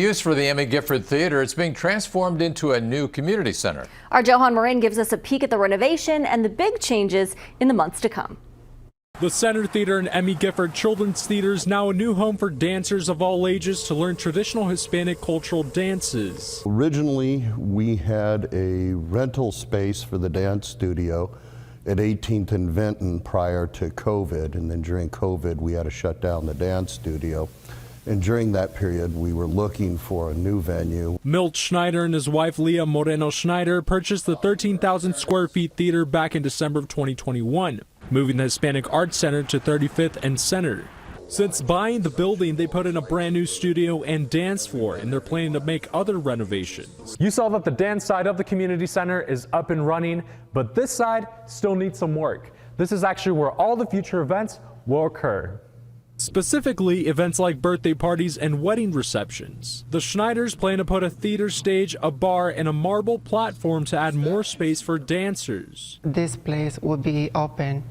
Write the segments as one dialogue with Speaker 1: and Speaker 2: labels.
Speaker 1: Used for the Emmy Gifford Theater, it's being transformed into a new community center.
Speaker 2: Our Johan Marin gives us a peek at the renovation and the big changes in the months to come.
Speaker 3: The Center Theater and Emmy Gifford Children's Theater is now a new home for dancers of all ages to learn traditional Hispanic cultural dances.
Speaker 4: Originally, we had a rental space for the dance studio at 18th and Vinton prior to COVID, and then during COVID, we had to shut down the dance studio. And during that period, we were looking for a new venue.
Speaker 3: Milt Schneider and his wife Leah Moreno Schneider purchased the 13,000 square feet theater back in December of 2021, moving the Hispanic Art Center to 35th and Center. Since buying the building, they put in a brand new studio and dance floor, and they're planning to make other renovations.
Speaker 5: You saw that the dance side of the community center is up and running, but this side still needs some work. This is actually where all the future events will occur.
Speaker 3: Specifically, events like birthday parties and wedding receptions. The Schneiders plan to put a theater stage, a bar, and a marble platform to add more space for dancers.
Speaker 6: This place will be open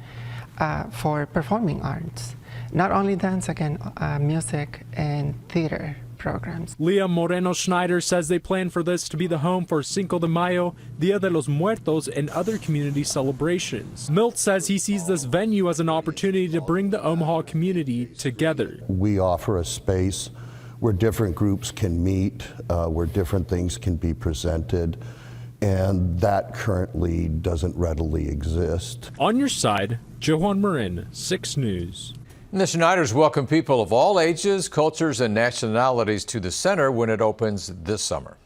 Speaker 6: for performing arts. Not only dance, again, music and theater programs.
Speaker 3: Leah Moreno Schneider says they plan for this to be the home for Cinco de Mayo, Dia de los Muertos, and other community celebrations. Milt says he sees this venue as an opportunity to bring the Omaha community together.
Speaker 4: We offer a space where different groups can meet, where different things can be presented, and that currently doesn't readily exist.
Speaker 3: On your side, Johan Marin, 6 News.
Speaker 1: And the Schneiders welcome people of all ages, cultures, and nationalities to the center when it opens this summer.